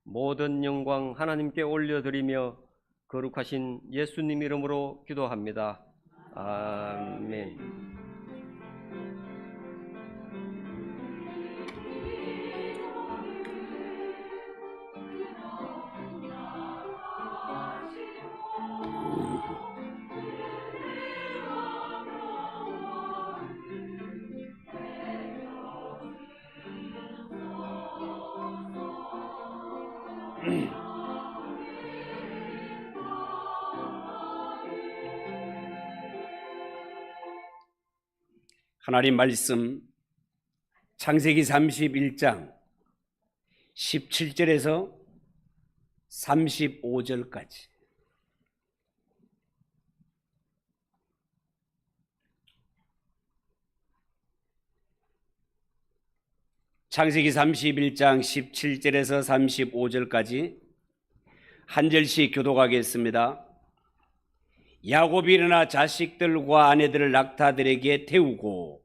모든 영광 하나님께 올려드리며 거룩하신 예수님 이름으로 기도합니다. 아멘. 하나님 말씀 창세기 31장 17절에서 35절까지 창세기 31장 17절에서 35절까지 한 절씩 교독하겠습니다. 야곱이 일어나 자식들과 아내들을 낙타들에게 태우고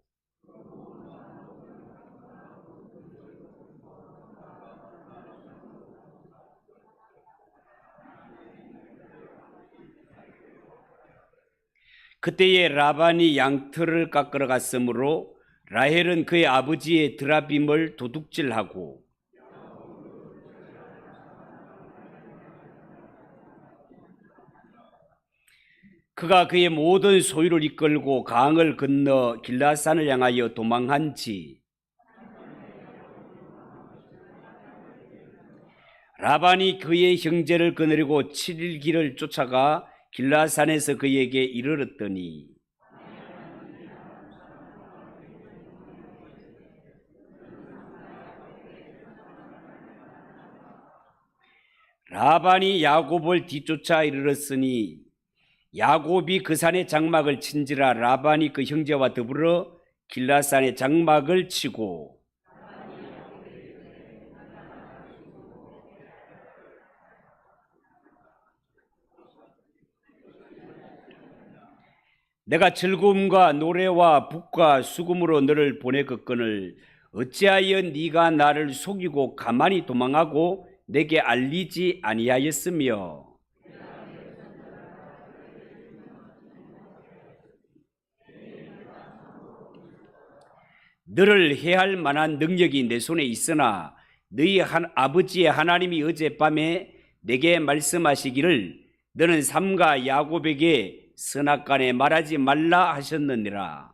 그때에 라반이 양털을 깎으러 갔으므로 라헬은 그의 아버지의 드라빔을 도둑질하고 그가 그의 모든 소유를 이끌고 강을 건너 길라산을 향하여 도망한지 라반이 그의 형제를 거느리고 7일 길을 쫓아가 길라산에서 그에게 이르렀더니 라반이 야곱을 뒤쫓아 이르렀으니 야곱이 그 산의 장막을 친지라 라반이 그 형제와 더불어 길라산의 장막을 치고 내가 즐거움과 노래와 북과 수금으로 너를 보내겠거늘 어찌하여 네가 나를 속이고 가만히 도망하고 내게 알리지 아니하였으며 너를 해할 만한 능력이 내 손에 있으나 너희 아버지의 하나님이 어젯밤에 내게 말씀하시기를 너는 삼가 야곱에게 선악간에 말하지 말라 하셨느니라.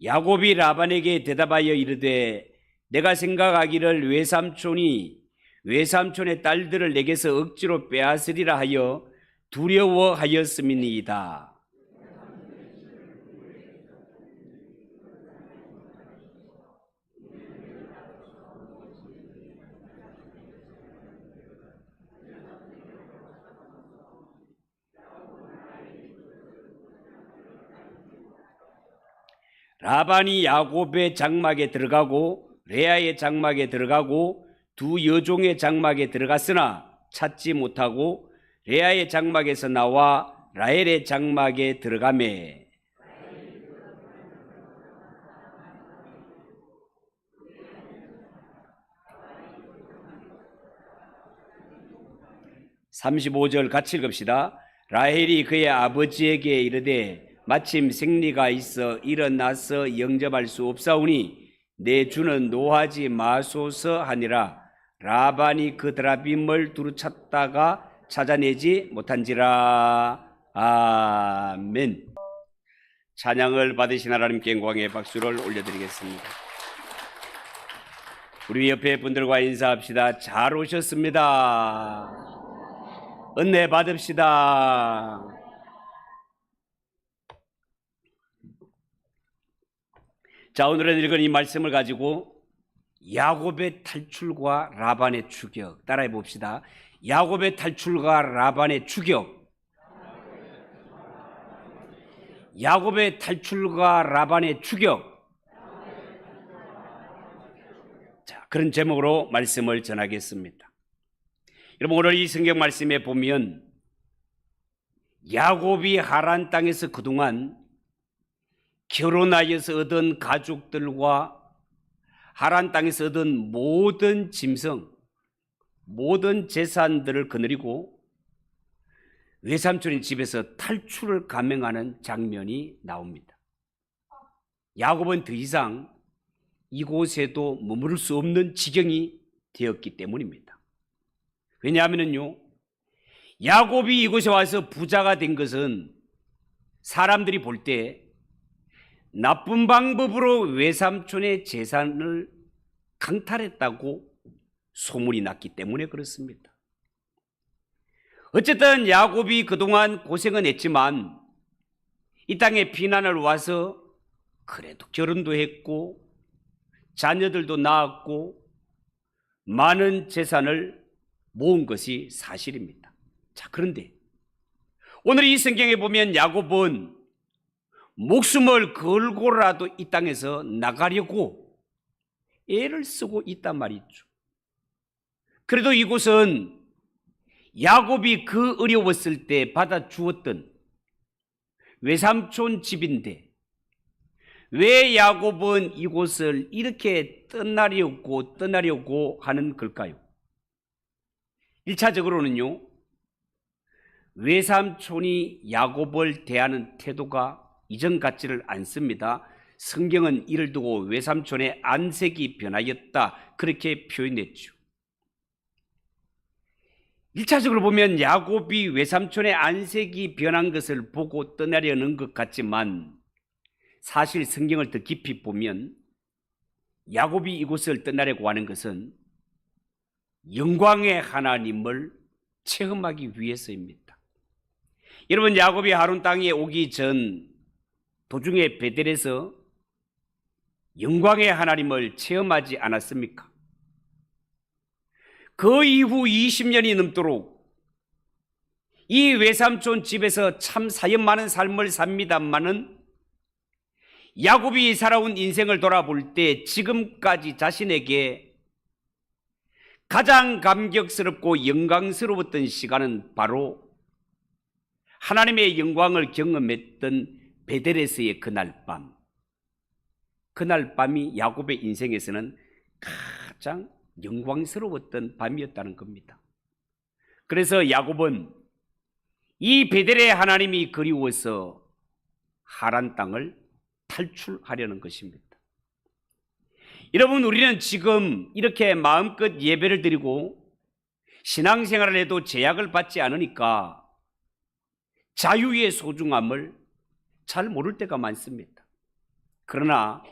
야곱이 라반에게 대답하여 이르되 내가 생각하기를 외삼촌의 딸들을 내게서 억지로 빼앗으리라 하여 두려워하였음이니이다. 라반이 야곱의 장막에 들어가고 레아의 장막에 들어가고 두 여종의 장막에 들어갔으나 찾지 못하고 레아의 장막에서 나와 라헬의 장막에 들어가매 35절 같이 읽읍시다. 라헬이 그의 아버지에게 이르되 마침 생리가 있어 일어나서 영접할 수 없사오니 내 주는 노하지 마소서 하니라. 라반이 그 드라빔을 두루 찾다가 찾아내지 못한지라. 아멘. 찬양을 받으신 하나님께 영광의 박수를 올려드리겠습니다. 우리 옆에 분들과 인사합시다. 잘 오셨습니다. 은혜 받읍시다. 자, 오늘은 읽은 이 말씀을 가지고 야곱의 탈출과 라반의 추격 따라해 봅시다. 야곱의 탈출과 라반의 추격. 야곱의 탈출과 라반의 추격. 자, 그런 제목으로 말씀을 전하겠습니다. 여러분, 오늘 이 성경 말씀에 보면 야곱이 하란 땅에서 그동안 결혼하여서 얻은 가족들과 하란 땅에서 얻은 모든 짐승, 모든 재산들을 거느리고 외삼촌의 집에서 탈출을 감행하는 장면이 나옵니다. 야곱은 더 이상 이곳에도 머무를 수 없는 지경이 되었기 때문입니다. 왜냐하면요, 야곱이 이곳에 와서 부자가 된 것은 사람들이 볼 때 나쁜 방법으로 외삼촌의 재산을 강탈했다고 소문이 났기 때문에 그렇습니다. 어쨌든 야곱이 그동안 고생은 했지만 이 땅에 피난을 와서 그래도 결혼도 했고 자녀들도 낳았고 많은 재산을 모은 것이 사실입니다. 자, 그런데 오늘 이 성경에 보면 야곱은 목숨을 걸고라도 이 땅에서 나가려고 애를 쓰고 있단 말이죠. 그래도 이곳은 야곱이 그 어려웠을 때 받아주었던 외삼촌 집인데 왜 야곱은 이곳을 이렇게 떠나려고 하는 걸까요? 1차적으로는요, 외삼촌이 야곱을 대하는 태도가 이전 같지를 않습니다. 성경은 이를 두고 외삼촌의 안색이 변하였다, 그렇게 표현했죠. 1차적으로 보면 야곱이 외삼촌의 안색이 변한 것을 보고 떠나려는 것 같지만 사실 성경을 더 깊이 보면 야곱이 이곳을 떠나려고 하는 것은 영광의 하나님을 체험하기 위해서입니다. 여러분, 야곱이 하란 땅에 오기 전 도중에 베델에서 영광의 하나님을 체험하지 않았습니까? 그 이후 20년이 넘도록 이 외삼촌 집에서 참 사연 많은 삶을 삽니다마는 야곱이 살아온 인생을 돌아볼 때 지금까지 자신에게 가장 감격스럽고 영광스러웠던 시간은 바로 하나님의 영광을 경험했던 베델에서의 그날 밤. 그날 밤이 야곱의 인생에서는 가장 영광스러웠던 밤이었다는 겁니다. 그래서 야곱은 이 베델의 하나님이 그리워서 하란 땅을 탈출하려는 것입니다. 여러분, 우리는 지금 이렇게 마음껏 예배를 드리고 신앙생활을 해도 제약을 받지 않으니까 자유의 소중함을 잘 모를 때가 많습니다. 그러나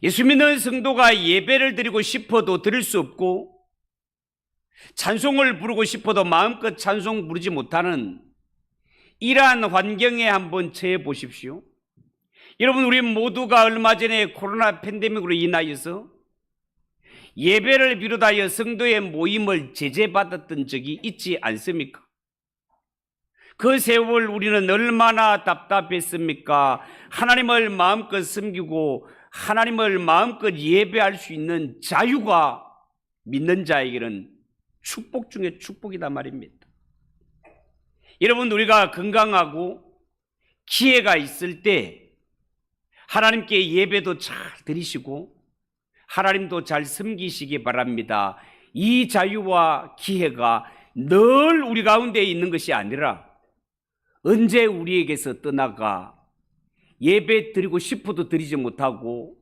예수 믿는 성도가 예배를 드리고 싶어도 드릴 수 없고 찬송을 부르고 싶어도 마음껏 찬송 부르지 못하는 이러한 환경에 한번 처해 보십시오. 여러분, 우리 모두가 얼마 전에 코로나 팬데믹으로 인하여서 예배를 비롯하여 성도의 모임을 제재받았던 적이 있지 않습니까? 그 세월 우리는 얼마나 답답했습니까? 하나님을 마음껏 섬기고 하나님을 마음껏 예배할 수 있는 자유가 믿는 자에게는 축복 중에 축복이다 말입니다. 여러분, 우리가 건강하고 기회가 있을 때 하나님께 예배도 잘 드리시고 하나님도 잘 섬기시기 바랍니다. 이 자유와 기회가 늘 우리 가운데 있는 것이 아니라 언제 우리에게서 떠나가 예배 드리고 싶어도 드리지 못하고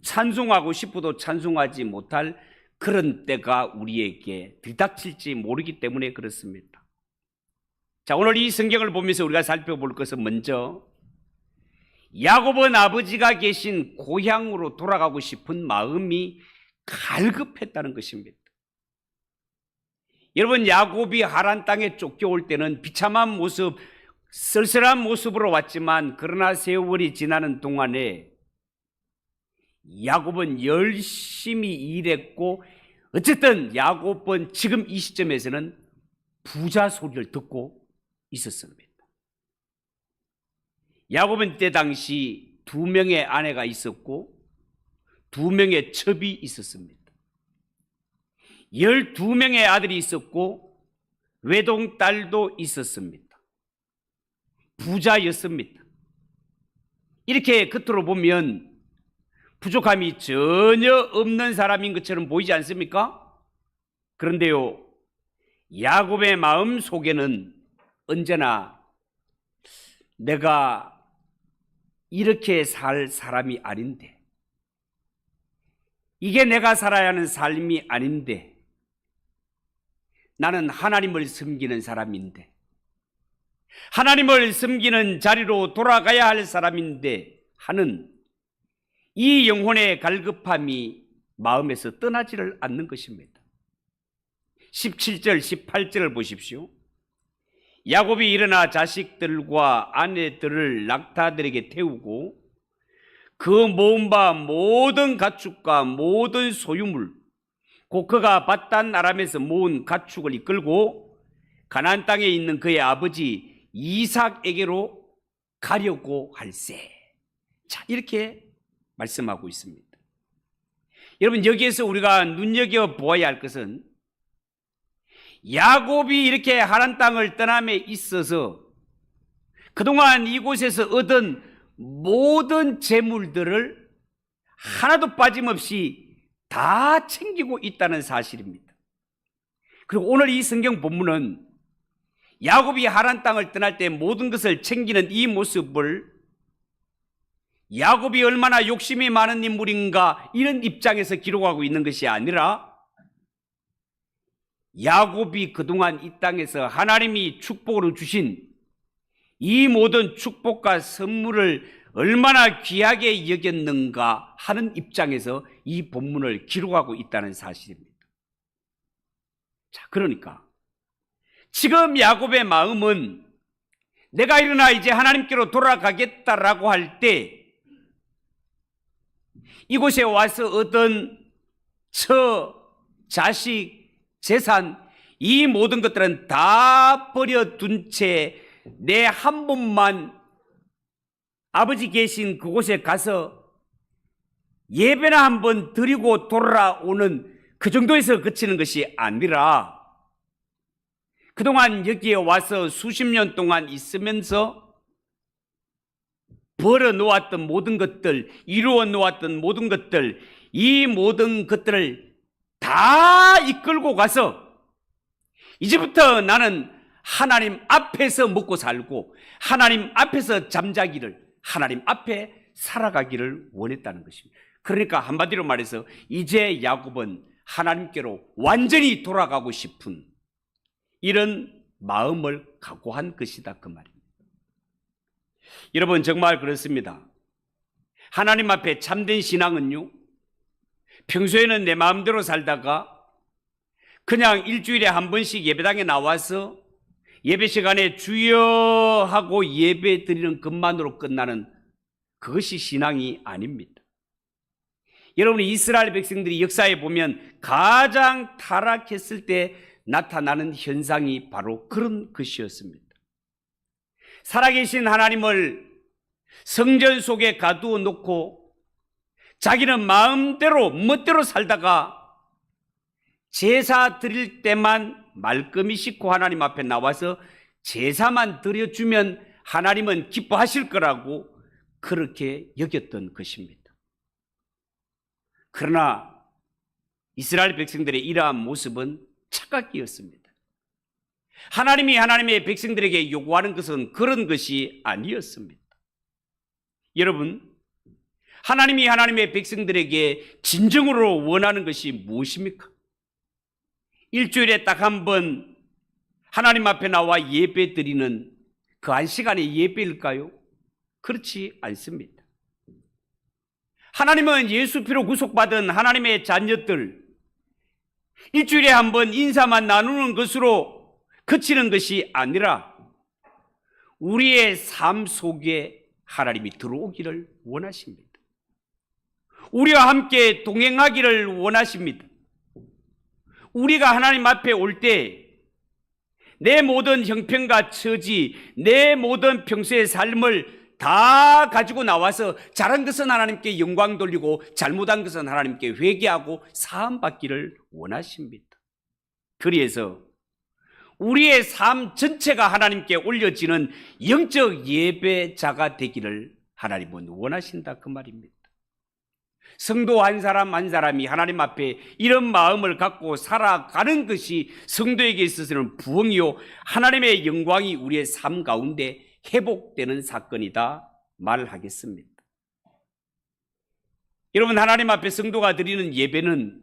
찬송하고 싶어도 찬송하지 못할 그런 때가 우리에게 들닥칠지 모르기 때문에 그렇습니다. 자, 오늘 이 성경을 보면서 우리가 살펴볼 것은 먼저 야곱은 아버지가 계신 고향으로 돌아가고 싶은 마음이 갈급했다는 것입니다. 여러분, 야곱이 하란 땅에 쫓겨올 때는 비참한 모습, 쓸쓸한 모습으로 왔지만 그러나 세월이 지나는 동안에 야곱은 열심히 일했고 어쨌든 야곱은 지금 이 시점에서는 부자 소리를 듣고 있었습니다. 야곱은 때 당시 2명의 아내가 있었고 2명의 첩이 있었습니다. 12명의 아들이 있었고 외동딸도 있었습니다. 부자였습니다. 이렇게 겉으로 보면 부족함이 전혀 없는 사람인 것처럼 보이지 않습니까? 그런데요, 야곱의 마음 속에는 언제나 내가 이렇게 살 사람이 아닌데, 이게 내가 살아야 하는 삶이 아닌데, 나는 하나님을 섬기는 사람인데, 하나님을 섬기는 자리로 돌아가야 할 사람인데 하는 이 영혼의 갈급함이 마음에서 떠나지를 않는 것입니다. 17절, 18절을 보십시오. 야곱이 일어나 자식들과 아내들을 낙타들에게 태우고 그 모은 바 모든 가축과 모든 소유물, 곧 그가 밧단 아람에서 모은 가축을 이끌고 가나안 땅에 있는 그의 아버지 이삭에게로 가려고 할세. 자, 이렇게 말씀하고 있습니다. 여러분, 여기에서 우리가 눈여겨보아야 할 것은 야곱이 이렇게 하란 땅을 떠남에 있어서 그동안 이곳에서 얻은 모든 재물들을 하나도 빠짐없이 다 챙기고 있다는 사실입니다. 그리고 오늘 이 성경 본문은 야곱이 하란 땅을 떠날 때 모든 것을 챙기는 이 모습을 야곱이 얼마나 욕심이 많은 인물인가 이런 입장에서 기록하고 있는 것이 아니라 야곱이 그동안 이 땅에서 하나님이 축복으로 주신 이 모든 축복과 선물을 얼마나 귀하게 여겼는가 하는 입장에서 이 본문을 기록하고 있다는 사실입니다. 자, 그러니까 지금 야곱의 마음은 내가 일어나 이제 하나님께로 돌아가겠다라고 할 때 이곳에 와서 얻은 처, 자식, 재산, 이 모든 것들은 다 버려둔 채 내 한 번만 아버지 계신 그곳에 가서 예배나 한번 드리고 돌아오는 그 정도에서 그치는 것이 아니라 그동안 여기에 와서 수십 년 동안 있으면서 벌어 놓았던 모든 것들, 이루어 놓았던 모든 것들, 이 모든 것들을 다 이끌고 가서 이제부터 나는 하나님 앞에서 먹고 살고 하나님 앞에서 잠자기를, 하나님 앞에 살아가기를 원했다는 것입니다. 그러니까 한마디로 말해서 이제 야곱은 하나님께로 완전히 돌아가고 싶은 이런 마음을 각오한 것이다, 그 말입니다. 여러분, 정말 그렇습니다. 하나님 앞에 참된 신앙은요, 평소에는 내 마음대로 살다가 그냥 일주일에 한 번씩 예배당에 나와서 예배 시간에 주여 하고 예배 드리는 것만으로 끝나는 그것이 신앙이 아닙니다. 여러분, 이스라엘 백성들이 역사에 보면 가장 타락했을 때 나타나는 현상이 바로 그런 것이었습니다. 살아계신 하나님을 성전 속에 가두어 놓고 자기는 마음대로 멋대로 살다가 제사 드릴 때만 말끔히 씻고 하나님 앞에 나와서 제사만 드려주면 하나님은 기뻐하실 거라고 그렇게 여겼던 것입니다. 그러나 이스라엘 백성들의 이러한 모습은 착각이었습니다. 하나님이 하나님의 백성들에게 요구하는 것은 그런 것이 아니었습니다. 여러분, 하나님이 하나님의 백성들에게 진정으로 원하는 것이 무엇입니까? 일주일에 딱 한 번 하나님 앞에 나와 예배 드리는 그 한 시간의 예배일까요? 그렇지 않습니다. 하나님은 예수 피로 구속받은 하나님의 자녀들, 일주일에 한 번 인사만 나누는 것으로 그치는 것이 아니라 우리의 삶 속에 하나님이 들어오기를 원하십니다. 우리와 함께 동행하기를 원하십니다. 우리가 하나님 앞에 올 때 내 모든 형편과 처지, 내 모든 평소의 삶을 다 가지고 나와서 잘한 것은 하나님께 영광 돌리고 잘못한 것은 하나님께 회개하고 사함받기를 원하십니다. 그래서 우리의 삶 전체가 하나님께 올려지는 영적 예배자가 되기를 하나님은 원하신다 그 말입니다. 성도 한 사람 한 사람이 하나님 앞에 이런 마음을 갖고 살아가는 것이 성도에게 있어서는 부흥이요 하나님의 영광이 우리의 삶 가운데 회복되는 사건이다 말하겠습니다. 여러분, 하나님 앞에 성도가 드리는 예배는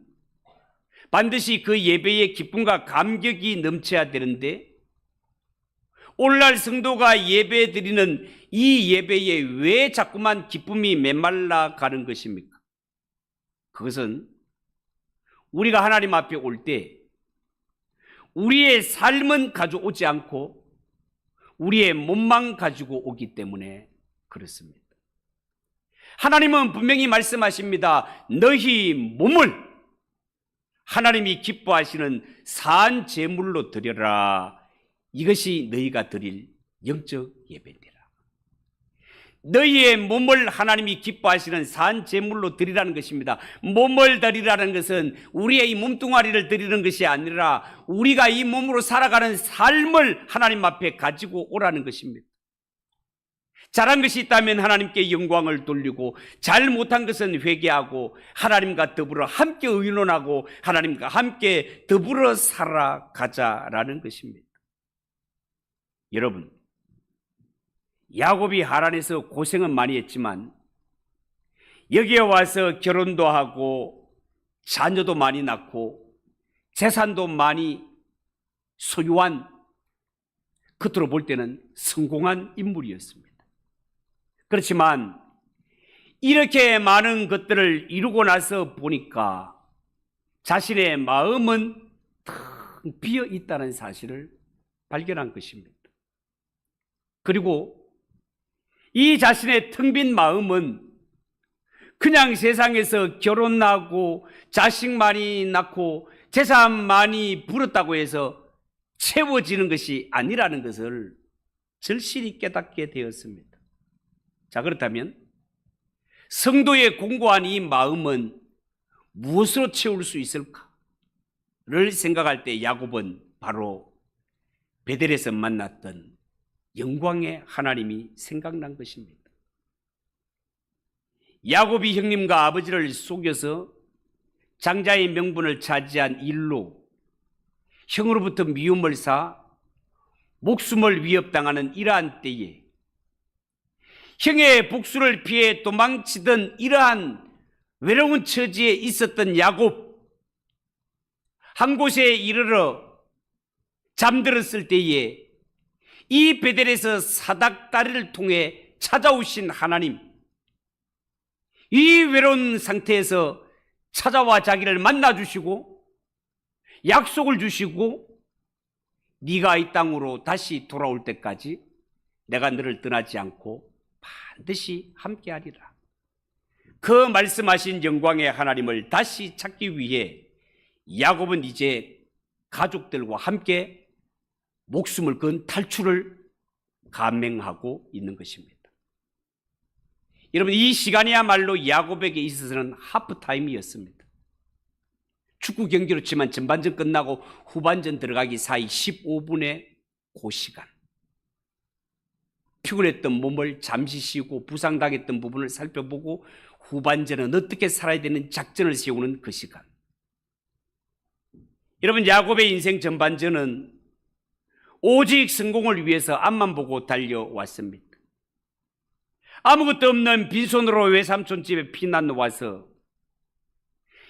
반드시 그 예배의 기쁨과 감격이 넘쳐야 되는데, 오늘날 성도가 예배 드리는 이 예배에 왜 자꾸만 기쁨이 메말라 가는 것입니까? 그것은 우리가 하나님 앞에 올 때 우리의 삶은 가져오지 않고 우리의 몸만 가지고 오기 때문에 그렇습니다. 하나님은 분명히 말씀하십니다. 너희 몸을 하나님이 기뻐하시는 산 제물로 드려라. 이것이 너희가 드릴 영적 예배니라. 너희의 몸을 하나님이 기뻐하시는 산 제물로 드리라는 것입니다. 몸을 드리라는 것은 우리의 이 몸뚱아리를 드리는 것이 아니라 우리가 이 몸으로 살아가는 삶을 하나님 앞에 가지고 오라는 것입니다. 잘한 것이 있다면 하나님께 영광을 돌리고, 잘못한 것은 회개하고 하나님과 더불어 함께 의논하고 하나님과 함께 더불어 살아가자라는 것입니다. 여러분, 야곱이 하란에서 고생은 많이 했지만 여기에 와서 결혼도 하고 자녀도 많이 낳고 재산도 많이 소유한, 겉으로 볼 때는 성공한 인물이었습니다. 그렇지만 이렇게 많은 것들을 이루고 나서 보니까 자신의 마음은 텅 비어 있다는 사실을 발견한 것입니다. 그리고 이 자신의 텅 빈 마음은 그냥 세상에서 결혼하고 자식 많이 낳고 재산 많이 불었다고 해서 채워지는 것이 아니라는 것을 절실히 깨닫게 되었습니다. 자, 그렇다면 성도의 공고한 이 마음은 무엇으로 채울 수 있을까를 생각할 때 야곱은 바로 베델에서 만났던 영광의 하나님이 생각난 것입니다. 야곱이 형님과 아버지를 속여서 장자의 명분을 차지한 일로 형으로부터 미움을 사 목숨을 위협당하는 이러한 때에 형의 복수를 피해 도망치던 이러한 외로운 처지에 있었던 야곱, 한 곳에 이르러 잠들었을 때에 이 베델에서 사닥다리를 통해 찾아오신 하나님, 이 외로운 상태에서 찾아와 자기를 만나주시고 약속을 주시고 네가 이 땅으로 다시 돌아올 때까지 내가 너를 떠나지 않고 반드시 함께하리라. 그 말씀하신 영광의 하나님을 다시 찾기 위해 야곱은 이제 가족들과 함께 목숨을 건 탈출을 감행하고 있는 것입니다. 여러분, 이 시간이야말로 야곱에게 있어서는 하프타임이었습니다. 축구 경기로 치면 전반전 끝나고 후반전 들어가기 사이 15분의 그 시간, 피곤했던 몸을 잠시 쉬고 부상당했던 부분을 살펴보고 후반전은 어떻게 살아야 되는 작전을 세우는 그 시간. 여러분, 야곱의 인생 전반전은 오직 성공을 위해서 앞만 보고 달려왔습니다. 아무것도 없는 빈손으로 외삼촌 집에 피난 와서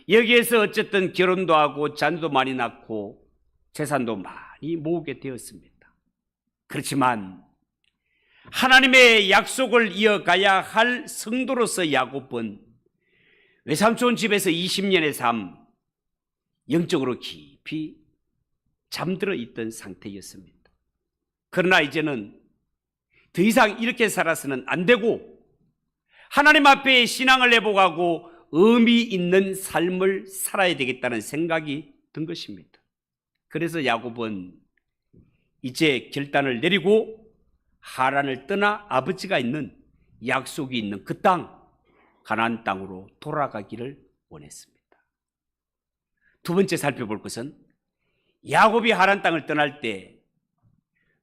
여기에서 어쨌든 결혼도 하고 자녀도 많이 낳고 재산도 많이 모으게 되었습니다. 그렇지만 하나님의 약속을 이어가야 할 성도로서 야곱은 외삼촌 집에서 20년의 삶, 영적으로 깊이 잠들어 있던 상태였습니다. 그러나 이제는 더 이상 이렇게 살아서는 안 되고 하나님 앞에 신앙을 회복하고 의미 있는 삶을 살아야 되겠다는 생각이 든 것입니다. 그래서 야곱은 이제 결단을 내리고 하란을 떠나 아버지가 있는 약속이 있는 그 땅, 가나안 땅으로 돌아가기를 원했습니다. 두 번째 살펴볼 것은 야곱이 하란 땅을 떠날 때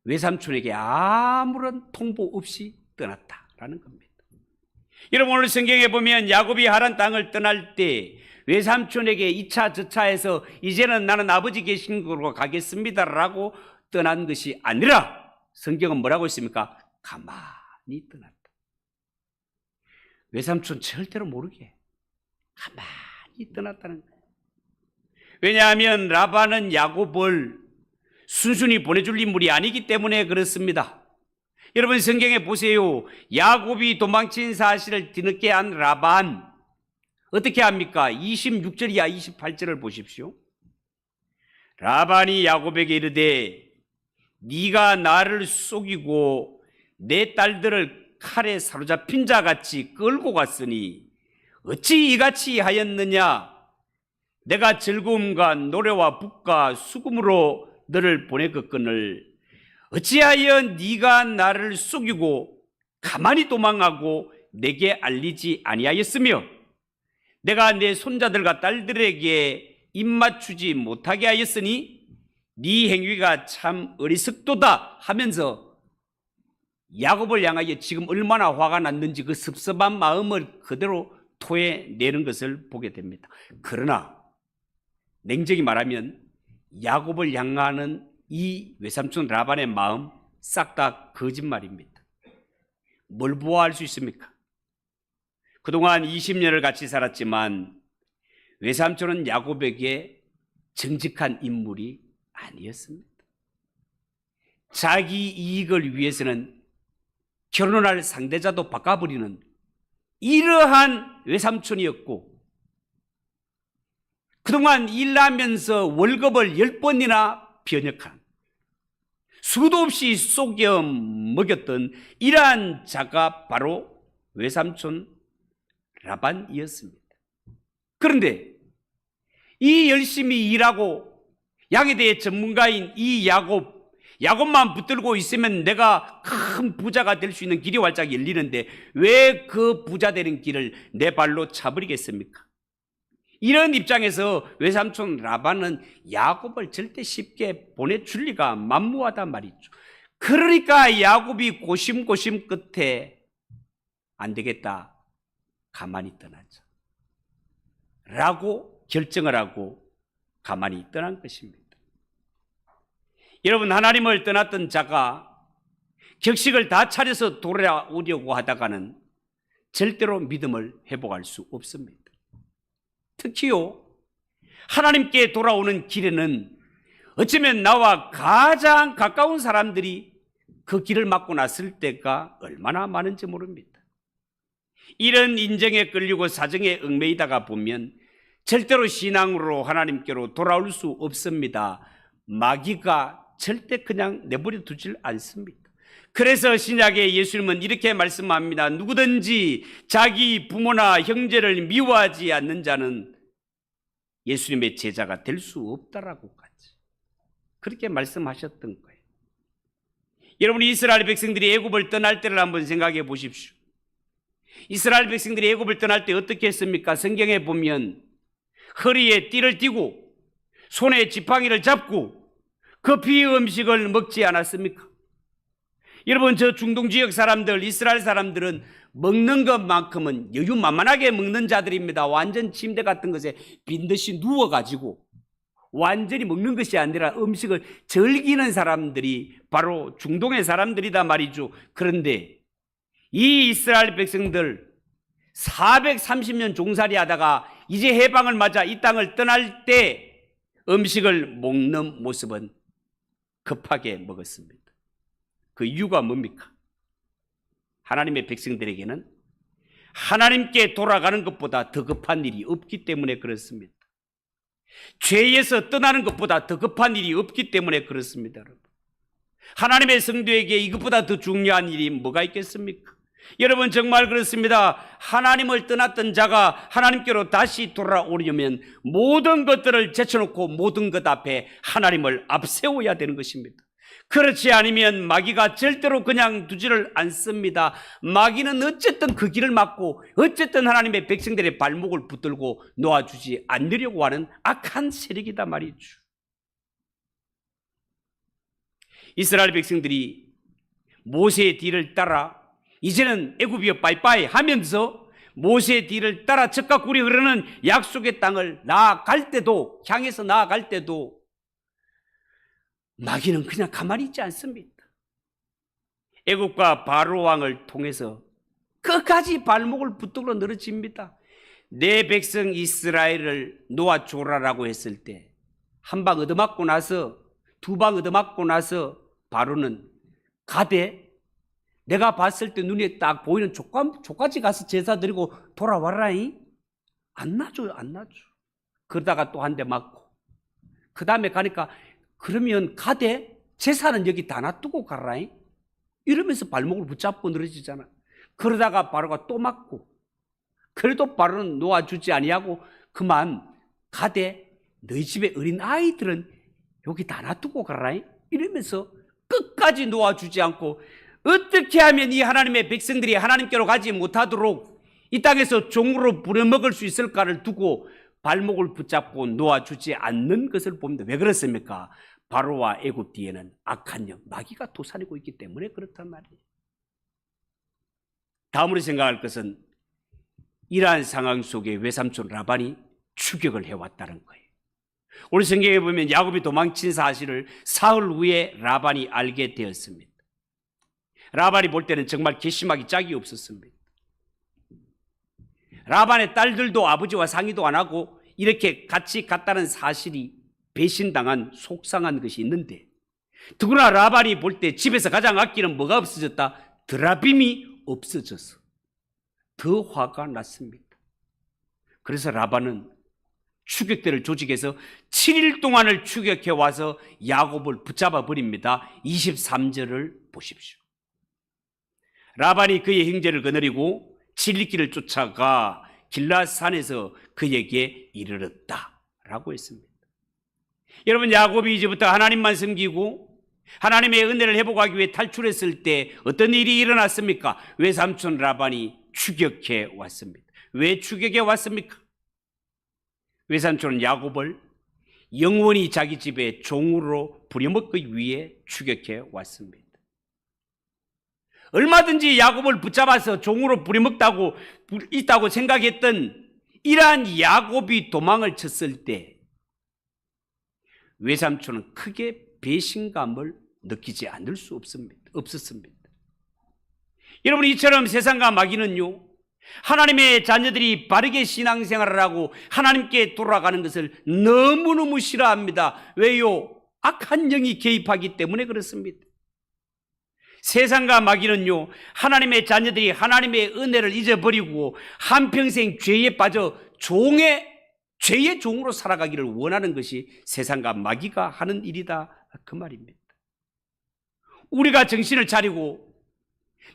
외삼촌에게 아무런 통보 없이 떠났다라는 겁니다. 여러분, 오늘 성경에 보면 야곱이 하란 땅을 떠날 때 외삼촌에게 이차 저차해서 이제는 나는 아버지 계신 곳으로 가겠습니다라고 떠난 것이 아니라 성경은 뭐라고 했습니까? 가만히 떠났다. 외삼촌 절대로 모르게 가만히 떠났다는 거예요. 왜냐하면 라반은 야곱을 순순히 보내줄 인물이 아니기 때문에 그렇습니다. 여러분, 성경에 보세요. 야곱이 도망친 사실을 뒤늦게 한 라반 어떻게 합니까? 26절 이하 28절을 보십시오. 라반이 야곱에게 이르되 네가 나를 속이고 내 딸들을 칼에 사로잡힌 자같이 끌고 갔으니 어찌 이같이 하였느냐? 내가 즐거움과 노래와 북과 수금으로 너를 보내겠거늘 어찌하여 네가 나를 속이고 가만히 도망하고 내게 알리지 아니하였으며 내가 내 손자들과 딸들에게 입맞추지 못하게 하였으니 네 행위가 참 어리석도다 하면서 야곱을 향하여 지금 얼마나 화가 났는지 그 섭섭한 마음을 그대로 토해내는 것을 보게 됩니다. 그러나 냉정히 말하면 야곱을 향하는 이 외삼촌 라반의 마음 싹 다 거짓말입니다. 뭘 보아할 수 있습니까? 그동안 20년을 같이 살았지만 외삼촌은 야곱에게 정직한 인물이 아니었습니다. 자기 이익을 위해서는 결혼할 상대자도 바꿔버리는 이러한 외삼촌이었고 그동안 일하면서 월급을 10번이나 변역한 수도 없이 속여 먹였던 이러한 자가 바로 외삼촌 라반이었습니다. 그런데 이 열심히 일하고 양에 대해 전문가인 이 야곱만 붙들고 있으면 내가 큰 부자가 될 수 있는 길이 활짝 열리는데 왜 그 부자 되는 길을 내 발로 차버리겠습니까? 이런 입장에서 외삼촌 라반은 야곱을 절대 쉽게 보내줄 리가 만무하단 말이죠. 그러니까 야곱이 고심고심 끝에 안 되겠다, 가만히 떠나자 라고 결정을 하고 가만히 떠난 것입니다. 여러분, 하나님을 떠났던 자가 격식을 다 차려서 돌아오려고 하다가는 절대로 믿음을 회복할 수 없습니다. 특히요, 하나님께 돌아오는 길에는 어쩌면 나와 가장 가까운 사람들이 그 길을 막고 났을 때가 얼마나 많은지 모릅니다. 이런 인정에 끌리고 사정에 얽매이다가 보면 절대로 신앙으로 하나님께로 돌아올 수 없습니다. 마귀가 절대 그냥 내버려 두질 않습니다. 그래서 신약의 예수님은 이렇게 말씀합니다. 누구든지 자기 부모나 형제를 미워하지 않는 자는 예수님의 제자가 될 수 없다라고까지 그렇게 말씀하셨던 거예요. 여러분, 이스라엘 백성들이 애굽을 떠날 때를 한번 생각해 보십시오. 이스라엘 백성들이 애굽을 떠날 때 어떻게 했습니까? 성경에 보면 허리에 띠를 띠고 손에 지팡이를 잡고 그 음식을 먹지 않았습니까? 여러분, 저 중동 지역 사람들, 이스라엘 사람들은 먹는 것만큼은 여유만만하게 먹는 자들입니다. 완전 침대 같은 것에 빈듯이 누워가지고 완전히 먹는 것이 아니라 음식을 즐기는 사람들이 바로 중동의 사람들이다 말이죠. 그런데 이 이스라엘 백성들 430년 종살이 하다가 이제 해방을 맞아 이 땅을 떠날 때 음식을 먹는 모습은 급하게 먹었습니다. 그 이유가 뭡니까? 하나님의 백성들에게는 하나님께 돌아가는 것보다 더 급한 일이 없기 때문에 그렇습니다. 죄에서 떠나는 것보다 더 급한 일이 없기 때문에 그렇습니다. 여러분, 하나님의 성도에게 이것보다 더 중요한 일이 뭐가 있겠습니까? 여러분, 정말 그렇습니다. 하나님을 떠났던 자가 하나님께로 다시 돌아오려면 모든 것들을 제쳐놓고 모든 것 앞에 하나님을 앞세워야 되는 것입니다. 그렇지 않으면 마귀가 절대로 그냥 두지를 않습니다. 마귀는 어쨌든 그 길을 막고 어쨌든 하나님의 백성들의 발목을 붙들고 놓아주지 않으려고 하는 악한 세력이다 말이죠. 이스라엘 백성들이 모세의 뒤를 따라 이제는 애굽이여 빠이빠이 하면서 모세의 뒤를 따라 적과 꿀이 흐르는 약속의 땅을 나아갈 때도, 향해서 나아갈 때도 마귀는 그냥 가만히 있지 않습니다. 애굽과 바로 왕을 통해서 끝까지 발목을 붙들어 늘어집니다. 내 백성 이스라엘을 놓아줘라라고 했을 때 한 방 얻어맞고 나서, 두 방 얻어맞고 나서 바로는 가되 내가 봤을 때 눈에 딱 보이는 족같이 가서 제사 드리고 돌아와라잉. 안 놔줘요, 안 놔줘. 그러다가 또 한 대 맞고, 그 다음에 가니까 그러면 가되 제사는 여기 다 놔두고 가라잉. 이러면서 발목을 붙잡고 늘어지잖아. 그러다가 바로가 또 맞고, 그래도 바로는 놓아주지 아니하고 그만 가되 너희 집에 어린 아이들은 여기 다 놔두고 가라잉. 이러면서 끝까지 놓아주지 않고, 어떻게 하면 이 하나님의 백성들이 하나님께로 가지 못하도록 이 땅에서 종으로 부려먹을 수 있을까를 두고 발목을 붙잡고 놓아주지 않는 것을 봅니다. 왜 그렇습니까? 바로와 애굽 뒤에는 악한 영, 마귀가 도사리고 있기 때문에 그렇단 말이에요. 다음으로 생각할 것은 이러한 상황 속에 외삼촌 라반이 추격을 해왔다는 거예요. 오늘 성경에 보면 야곱이 도망친 사실을 사흘 후에 라반이 알게 되었습니다. 라반이 볼 때는 정말 괘씸하기 짝이 없었습니다. 라반의 딸들도 아버지와 상의도 안 하고 이렇게 같이 갔다는 사실이 배신당한 속상한 것이 있는데, 더구나 라반이 볼 때 집에서 가장 아끼는 뭐가 없어졌다? 드라빔이 없어져서 더 화가 났습니다. 그래서 라반은 추격대를 조직해서 7일 동안을 추격해 와서 야곱을 붙잡아 버립니다. 23절을 보십시오. 라반이 그의 형제를 거느리고 진리길을 쫓아가 길라산에서 그에게 이르렀다라고 했습니다. 여러분, 야곱이 이제부터 하나님만 섬기고 하나님의 은혜를 회복하기 위해 탈출했을 때 어떤 일이 일어났습니까? 외삼촌 라반이 추격해 왔습니다. 왜 추격해 왔습니까? 외삼촌은 야곱을 영원히 자기 집에 종으로 부려먹기 위해 추격해 왔습니다. 얼마든지 야곱을 붙잡아서 종으로 부려먹다고 있다고 생각했던 이러한 야곱이 도망을 쳤을 때 외삼촌은 크게 배신감을 느끼지 않을 수 없었습니다. 여러분, 이처럼 세상과 마귀는요, 하나님의 자녀들이 바르게 신앙생활을 하고 하나님께 돌아가는 것을 너무너무 싫어합니다. 왜요? 악한 영이 개입하기 때문에 그렇습니다. 세상과 마귀는요, 하나님의 자녀들이 하나님의 은혜를 잊어버리고 한평생 죄에 빠져 죄의 종으로 살아가기를 원하는 것이 세상과 마귀가 하는 일이다, 그 말입니다. 우리가 정신을 차리고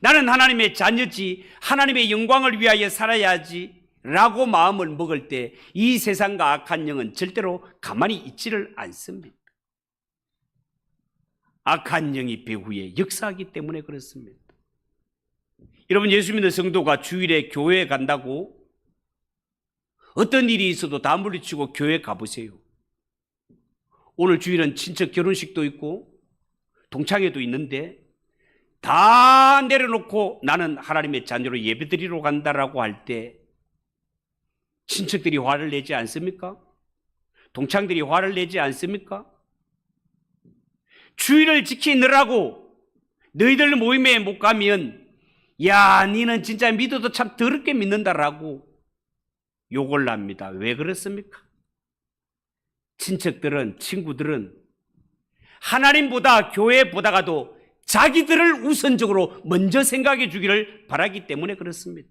나는 하나님의 자녀지, 하나님의 영광을 위하여 살아야지 라고 마음을 먹을 때 이 세상과 악한 영은 절대로 가만히 있지를 않습니다. 악한 영이 배후에 역사하기 때문에 그렇습니다. 여러분, 예수 믿는 성도가 주일에 교회에 간다고 어떤 일이 있어도 다 물리치고 교회 가보세요. 오늘 주일은 친척 결혼식도 있고 동창회도 있는데 다 내려놓고 나는 하나님의 자녀로 예배드리러 간다라고 할 때 친척들이 화를 내지 않습니까? 동창들이 화를 내지 않습니까? 주일을 지키느라고 너희들 모임에 못 가면 야, 니는 진짜 믿어도 참 더럽게 믿는다라고 욕을 합니다. 왜 그렇습니까? 친구들은 하나님보다 교회보다가도 자기들을 우선적으로 먼저 생각해 주기를 바라기 때문에 그렇습니다.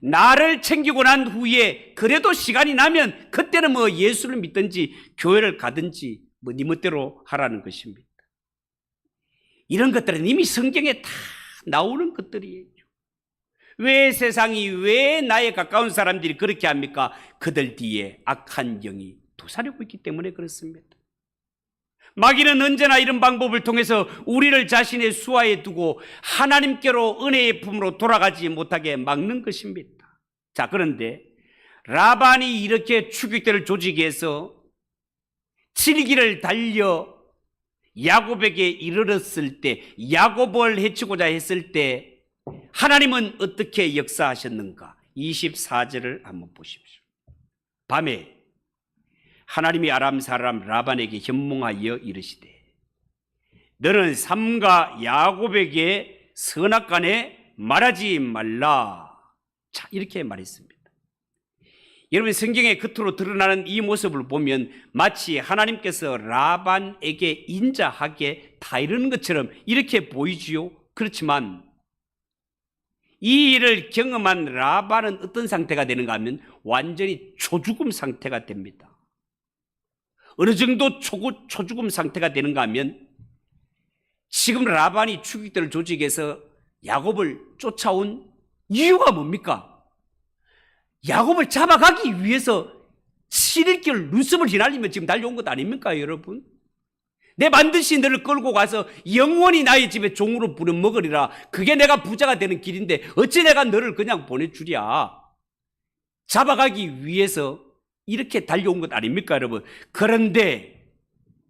나를 챙기고 난 후에 그래도 시간이 나면 그때는 뭐 예수를 믿든지 교회를 가든지 뭐 네 멋대로 하라는 것입니다. 이런 것들은 이미 성경에 다 나오는 것들이에요. 왜 세상이, 왜 나의 가까운 사람들이 그렇게 합니까? 그들 뒤에 악한 영이 도사리고 있기 때문에 그렇습니다. 마귀는 언제나 이런 방법을 통해서 우리를 자신의 수하에 두고 하나님께로 은혜의 품으로 돌아가지 못하게 막는 것입니다. 자, 그런데 라반이 이렇게 추격대를 조직해서 7길을 달려 야곱에게 이르렀을 때, 야곱을 해치고자 했을 때 하나님은 어떻게 역사하셨는가? 24절을 한번 보십시오. 밤에 하나님이 아람 사람 라반에게 현몽하여 이르시되 너는 삼가 야곱에게 선악간에 말하지 말라. 자, 이렇게 말했습니다. 여러분, 성경의 겉으로 드러나는 이 모습을 보면 마치 하나님께서 라반에게 인자하게 다 이르는 것처럼 이렇게 보이지요. 그렇지만 이 일을 경험한 라반은 어떤 상태가 되는가 하면 완전히 초죽음 상태가 됩니다. 어느 정도 초죽음 상태가 되는가 하면 지금 라반이 추격들 조직에서 야곱을 쫓아온 이유가 뭡니까? 야곱을 잡아가기 위해서 7일길 눈썹을 휘날리며 지금 달려온 것 아닙니까, 여러분? 내 반드시 너를 끌고 가서 영원히 나의 집에 종으로 부려먹으리라. 그게 내가 부자가 되는 길인데 어찌 내가 너를 그냥 보내주랴. 잡아가기 위해서 이렇게 달려온 것 아닙니까, 여러분? 그런데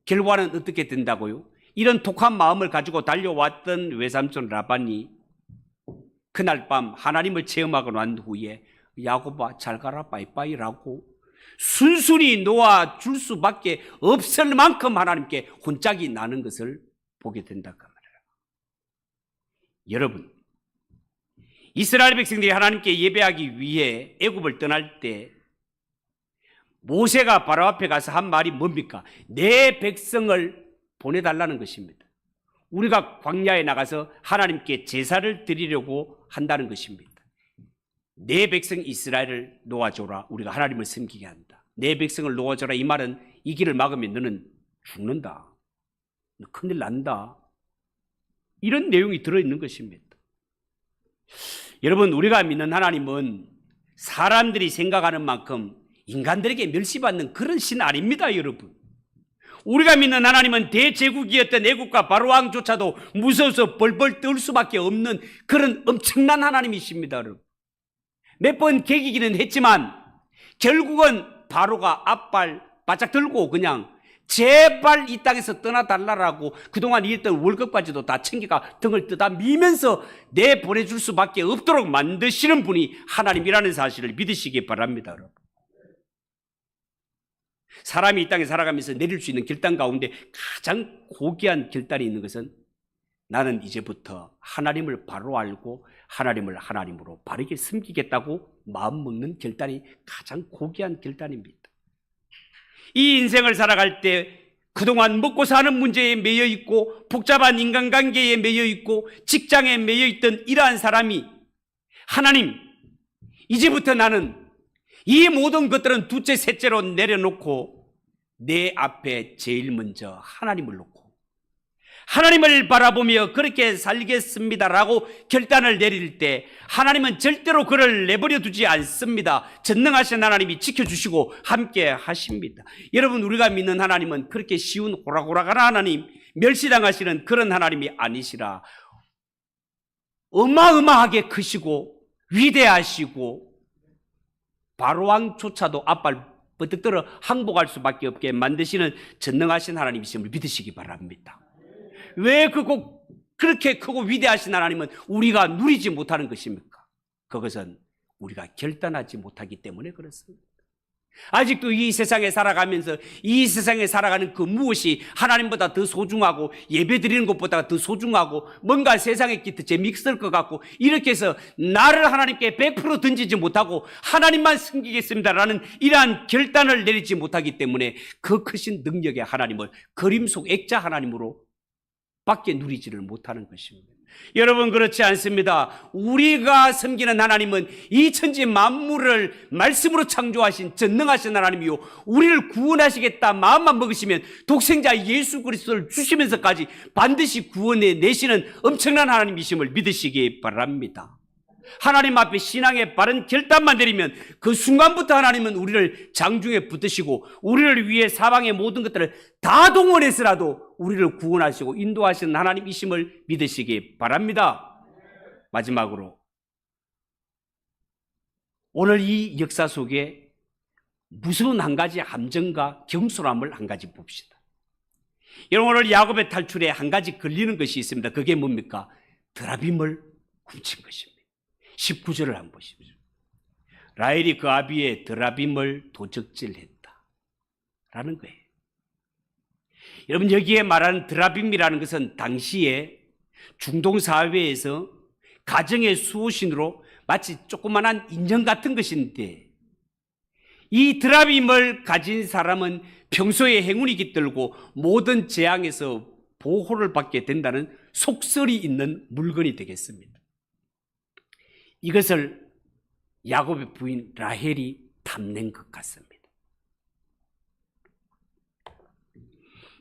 결과는 어떻게 된다고요? 이런 독한 마음을 가지고 달려왔던 외삼촌 라반이 그날 밤 하나님을 체험하고 난 후에 야곱아 잘 가라 빠이빠이라고 순순히 놓아줄 수밖에 없을 만큼 하나님께 혼짝이 나는 것을 보게 된다 그 말이에요. 여러분, 이스라엘 백성들이 하나님께 예배하기 위해 애굽을 떠날 때 모세가 바로 앞에 가서 한 말이 뭡니까? 내 백성을 보내달라는 것입니다. 우리가 광야에 나가서 하나님께 제사를 드리려고 한다는 것입니다. 내 백성 이스라엘을 놓아줘라. 우리가 하나님을 섬기게 한다. 내 백성을 놓아줘라. 이 말은 이 길을 막으면 너는 죽는다. 너 큰일 난다. 이런 내용이 들어있는 것입니다. 여러분, 우리가 믿는 하나님은 사람들이 생각하는 만큼 인간들에게 멸시받는 그런 신 아닙니다, 여러분. 우리가 믿는 하나님은 대제국이었던 애국과 바로왕조차도 무서워서 벌벌 떨 수밖에 없는 그런 엄청난 하나님이십니다, 여러분. 몇 번 개기기는 했지만 결국은 바로가 앞발 바짝 들고 그냥 제발 이 땅에서 떠나달라고 그동안 일했던 월급까지도 다 챙겨가 등을 뜯어 미면서 내보내줄 수밖에 없도록 만드시는 분이 하나님이라는 사실을 믿으시기 바랍니다, 여러분. 사람이 이 땅에 살아가면서 내릴 수 있는 결단 가운데 가장 고귀한 결단이 있는 것은 나는 이제부터 하나님을 바로 알고 하나님을 하나님으로 바르게 섬기겠다고 마음먹는 결단이 가장 고귀한 결단입니다. 이 인생을 살아갈 때 그동안 먹고 사는 문제에 매여 있고 복잡한 인간관계에 매여 있고 직장에 매여 있던 이러한 사람이 하나님, 이제부터 나는 이 모든 것들은 둘째 셋째로 내려놓고 내 앞에 제일 먼저 하나님을 놓고 하나님을 바라보며 그렇게 살겠습니다라고 결단을 내릴 때 하나님은 절대로 그를 내버려 두지 않습니다. 전능하신 하나님이 지켜주시고 함께 하십니다. 여러분, 우리가 믿는 하나님은 그렇게 쉬운 호락호락한 하나님, 멸시당하시는 그런 하나님이 아니시라. 어마어마하게 크시고 위대하시고 바로왕조차도 앞발 버뜩 들어 항복할 수밖에 없게 만드시는 전능하신 하나님이심을 믿으시기 바랍니다. 왜 그렇게 크고 위대하신 하나님은 우리가 누리지 못하는 것입니까? 그것은 우리가 결단하지 못하기 때문에 그렇습니다. 아직도 이 세상에 살아가면서 이 세상에 살아가는 그 무엇이 하나님보다 더 소중하고 예배드리는 것보다 더 소중하고 뭔가 세상에 더 재미있을 것 같고 이렇게 해서 나를 하나님께 100% 던지지 못하고 하나님만 섬기겠습니다라는 이러한 결단을 내리지 못하기 때문에 그 크신 능력의 하나님을 그림 속 액자 하나님으로 밖에 누리지를 못하는 것입니다. 여러분, 그렇지 않습니다. 우리가 섬기는 하나님은 이 천지 만물을 말씀으로 창조하신 전능하신 하나님이요, 우리를 구원하시겠다 마음만 먹으시면 독생자 예수 그리스도를 주시면서까지 반드시 구원해 내시는 엄청난 하나님이심을 믿으시기 바랍니다. 하나님 앞에 신앙의 바른 결단만 내리면 그 순간부터 하나님은 우리를 장중에 붙드시고 우리를 위해 사방의 모든 것들을 다 동원해서라도 우리를 구원하시고 인도하시는 하나님이심을 믿으시기 바랍니다. 마지막으로 오늘 이 역사 속에 무서운 한 가지 함정과 경솔함을 한 가지 봅시다. 여러분, 오늘 야곱의 탈출에 한 가지 걸리는 것이 있습니다. 그게 뭡니까? 드라빔을 훔친 것입니다. 19절을 한번 보십시오. 라헬이 그 아비의 드라빔을 도적질했다 라는 거예요. 여러분, 여기에 말하는 드라빔이라는 것은 당시에 중동 사회에서 가정의 수호신으로 마치 조그만한 인형 같은 것인데, 이 드라빔을 가진 사람은 평소에 행운이 깃들고 모든 재앙에서 보호를 받게 된다는 속설이 있는 물건이 되겠습니다. 이것을 야곱의 부인 라헬이 탐낸 것 같습니다.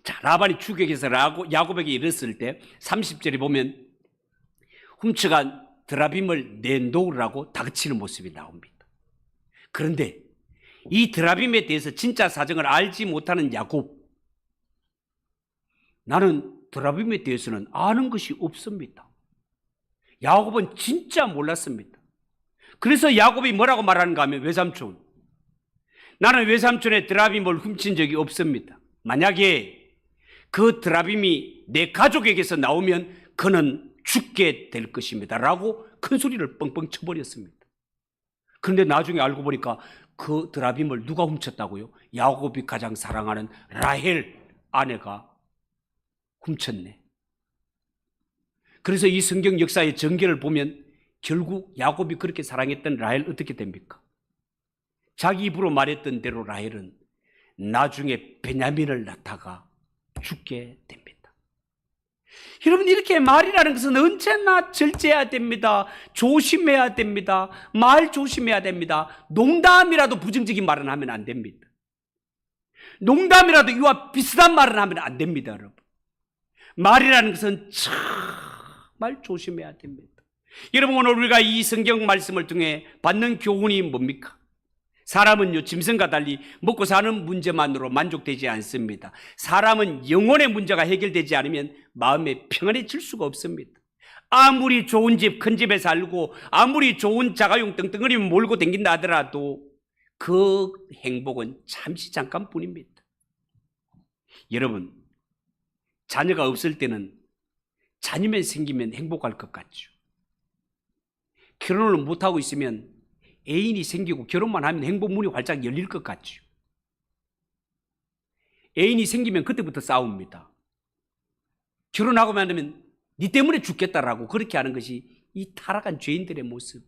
자, 라반이 추격해서 야곱에게 이르렀을 때 30절에 보면 훔쳐간 드라빔을 내놓으라고 다그치는 모습이 나옵니다. 그런데 이 드라빔에 대해서 진짜 사정을 알지 못하는 야곱, 나는 드라빔에 대해서는 아는 것이 없습니다. 야곱은 진짜 몰랐습니다. 그래서 야곱이 뭐라고 말하는가 하면, 외삼촌, 나는 외삼촌의 드라빔을 훔친 적이 없습니다. 만약에 그 드라빔이 내 가족에게서 나오면 그는 죽게 될 것입니다 라고 큰 소리를 뻥뻥 쳐버렸습니다. 그런데 나중에 알고 보니까 그 드라빔을 누가 훔쳤다고요? 야곱이 가장 사랑하는 라헬 아내가 훔쳤네. 그래서 이 성경 역사의 전개를 보면 결국 야곱이 그렇게 사랑했던 라헬 어떻게 됩니까? 자기 입으로 말했던 대로 라헬은 나중에 베냐민을 낳다가 죽게 됩니다. 여러분, 이렇게 말이라는 것은 언제나 절제해야 됩니다. 조심해야 됩니다. 말 조심해야 됩니다. 농담이라도 부정적인 말은 하면 안 됩니다. 농담이라도 이와 비슷한 말은 하면 안 됩니다, 여러분. 말이라는 것은 정말 조심해야 됩니다. 여러분, 오늘 우리가 이 성경 말씀을 통해 받는 교훈이 뭡니까? 사람은요, 짐승과 달리 먹고 사는 문제만으로 만족되지 않습니다. 사람은 영혼의 문제가 해결되지 않으면 마음에 평안해질 수가 없습니다. 아무리 좋은 집, 큰 집에 살고 아무리 좋은 자가용 떵떵거리 몰고 다닌다 하더라도 그 행복은 잠시 잠깐뿐입니다. 여러분, 자녀가 없을 때는 자녀만 생기면 행복할 것 같죠. 결혼을 못하고 있으면 애인이 생기고 결혼만 하면 행복문이 활짝 열릴 것 같죠. 애인이 생기면 그때부터 싸웁니다. 결혼하고만 하면 네 때문에 죽겠다라고 그렇게 하는 것이 이 타락한 죄인들의 모습이죠.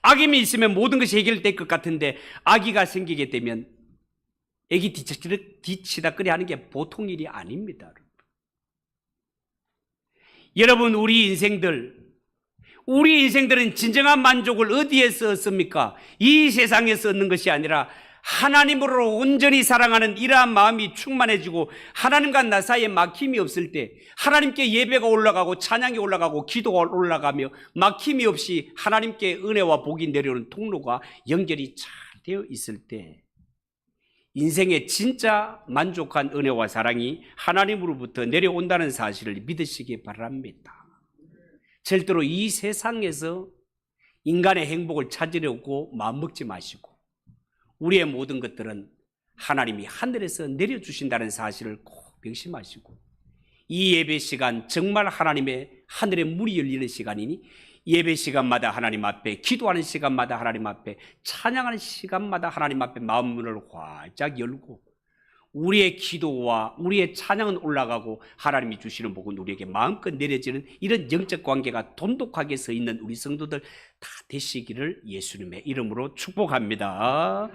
아기만 있으면 모든 것이 해결될 것 같은데 아기가 생기게 되면 애기 뒤치다거리 하는 게 보통 일이 아닙니다. 여러분, 우리 인생들은 진정한 만족을 어디에서 얻습니까? 이 세상에서 얻는 것이 아니라 하나님으로 온전히 사랑하는 이러한 마음이 충만해지고 하나님과 나 사이에 막힘이 없을 때, 하나님께 예배가 올라가고 찬양이 올라가고 기도가 올라가며 막힘이 없이 하나님께 은혜와 복이 내려오는 통로가 연결이 잘 되어 있을 때, 인생의 진짜 만족한 은혜와 사랑이 하나님으로부터 내려온다는 사실을 믿으시기 바랍니다. 절대로 이 세상에서 인간의 행복을 찾으려고 마음먹지 마시고, 우리의 모든 것들은 하나님이 하늘에서 내려주신다는 사실을 꼭 명심하시고, 이 예배 시간 정말 하나님의 하늘의 문이 열리는 시간이니 예배 시간마다 하나님 앞에, 기도하는 시간마다 하나님 앞에, 찬양하는 시간마다 하나님 앞에 마음문을 활짝 열고 우리의 기도와 우리의 찬양은 올라가고 하나님이 주시는 복은 우리에게 마음껏 내려지는 이런 영적 관계가 돈독하게 서 있는 우리 성도들 다 되시기를 예수님의 이름으로 축복합니다.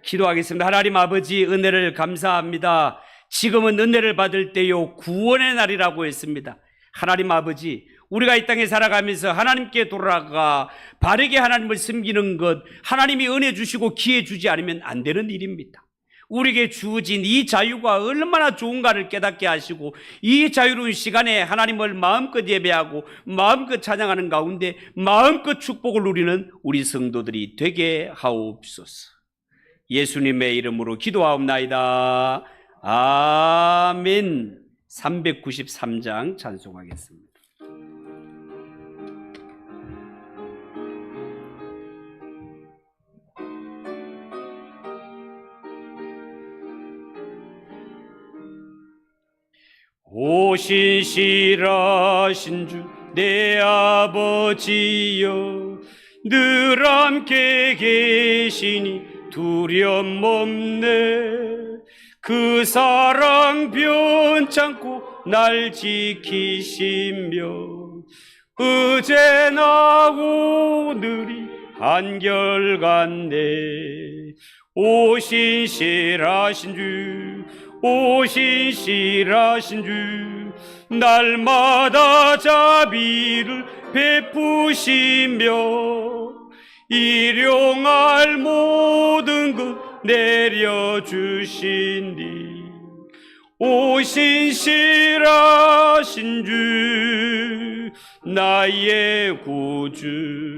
기도하겠습니다. 하나님 아버지, 은혜를 감사합니다. 지금은 은혜를 받을 때요 구원의 날이라고 했습니다. 하나님 아버지, 우리가 이 땅에 살아가면서 하나님께 돌아가 바르게 하나님을 섬기는 것, 하나님이 은혜 주시고 기회 주지 않으면 안 되는 일입니다. 우리에게 주어진 이 자유가 얼마나 좋은가를 깨닫게 하시고, 이 자유로운 시간에 하나님을 마음껏 예배하고 마음껏 찬양하는 가운데 마음껏 축복을 누리는 우리 성도들이 되게 하옵소서. 예수님의 이름으로 기도하옵나이다. 아멘. 393장 찬송하겠습니다. 오신실하신 주 내 아버지여, 늘 함께 계시니 두려움 없네. 그 사랑 변찮고 날 지키시며 어제나 오늘이 한결같네. 오신실하신 주, 오신실하신 주, 날마다 자비를 베푸시며 일용할 모든 것 내려주시니 오신실하신 주, 나의 구주.